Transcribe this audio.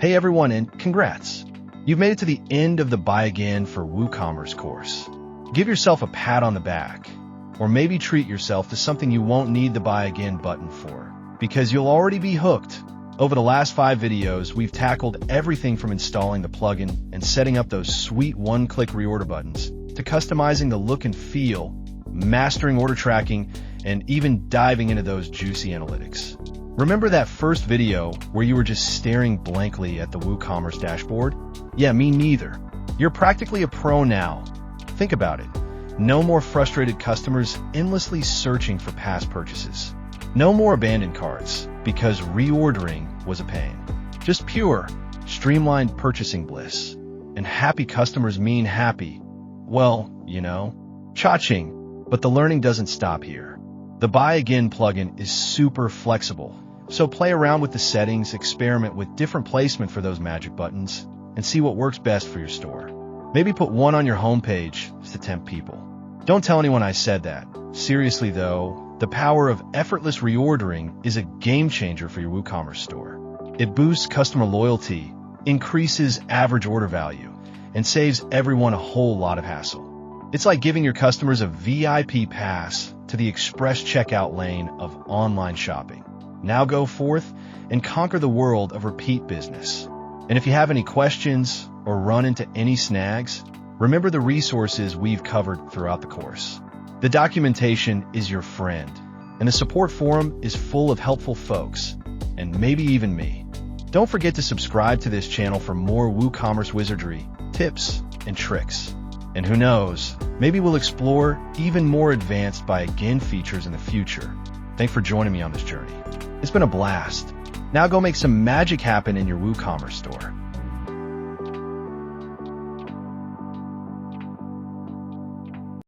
Hey everyone, and congrats! You've made it to the end of the Buy Again for WooCommerce course. Give yourself a pat on the back, or maybe treat yourself to something you won't need the Buy Again button for, because you'll already be hooked. Over the last 5 videos, we've tackled everything from installing the plugin and setting up those sweet one-click reorder buttons, to customizing the look and feel, mastering order tracking, and even diving into those juicy analytics. Remember that first video where you were just staring blankly at the WooCommerce dashboard? Yeah, me neither. You're practically a pro now. Think about it. No more frustrated customers endlessly searching for past purchases. No more abandoned carts because reordering was a pain. Just pure, streamlined purchasing bliss. And happy customers mean happy. Well, cha-ching. But the learning doesn't stop here. The Buy Again plugin is super flexible, so play around with the settings, experiment with different placement for those magic buttons, and see what works best for your store. Maybe put one on your homepage to tempt people. Don't tell anyone I said that. Seriously though, the power of effortless reordering is a game changer for your WooCommerce store. It boosts customer loyalty, increases average order value, and saves everyone a whole lot of hassle. It's like giving your customers a VIP pass to the express checkout lane of online shopping. Now go forth and conquer the world of repeat business. And if you have any questions or run into any snags, remember the resources we've covered throughout the course. The documentation is your friend, and the support forum is full of helpful folks, and maybe even me. Don't forget to subscribe to this channel for more WooCommerce wizardry, tips, and tricks. And who knows, maybe we'll explore even more advanced Buy Again features in the future. Thanks for joining me on this journey. It's been a blast. Now go make some magic happen in your WooCommerce store.